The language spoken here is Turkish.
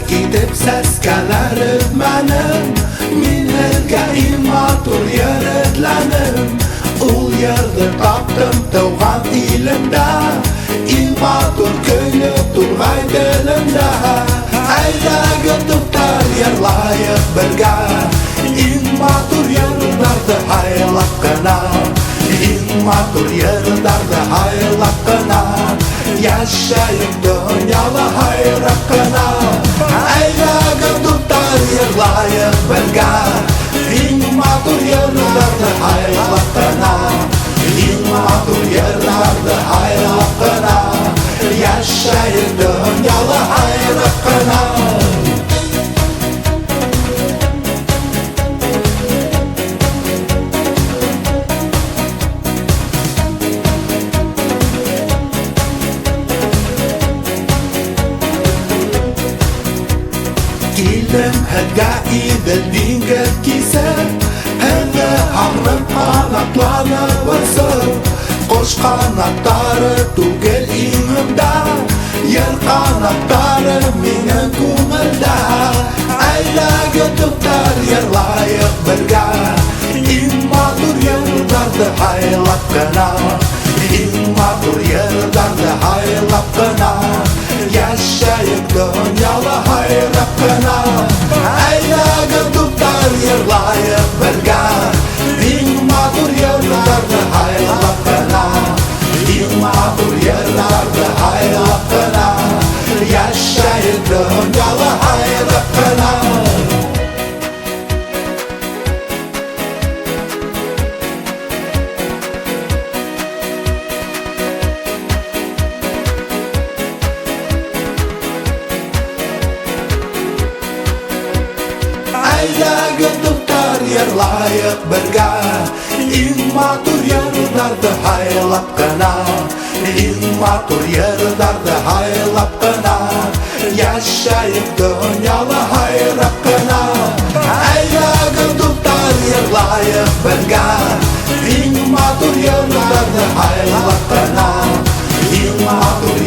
Gidip seskelerib menim, minirge imatur yeritlenim. Ul yerde taptım doğan ilimde, imatur köylü turgay dilimde. Ayda götüpter yerlayıp birge, imatur yerdardı haylap gına. İmatur yerdardı haylap gına. Yaşayıp dünyalı hayrap gına. Ayda götüpter yerlayıp birge, imatur yerdardı haylap gına. İmatur yerdardı haylap gına. Yaşayıp dünyalı hayrap gına. Gildim hedga idildin gökkise, hedge hamrın kanatlarını vırsın. Koş kanatları tugel imimde, yer kanatları mine kumilde. Ayla götüpter yerlayıp birge, imatur yerdardı haylap gına. İmatur yerdardı haylap gına. Yaşayıp dünyalı hayrap gına. Ayla götüpter yerlayıp birge, imatur yerdardı haylap gına. İmatur yerdardı haylap gına. Yaşayıp dünyalı hayrap gına. Ayda götüpter yerlayıp birge, imatur yerdardı haylap gına. İmatur yerdardı haylap gına. Yaşayıp dünyalı hayrap gına. Ayda götüpter yerlayıp birge, imatur yerdardı haylap gına. İmatur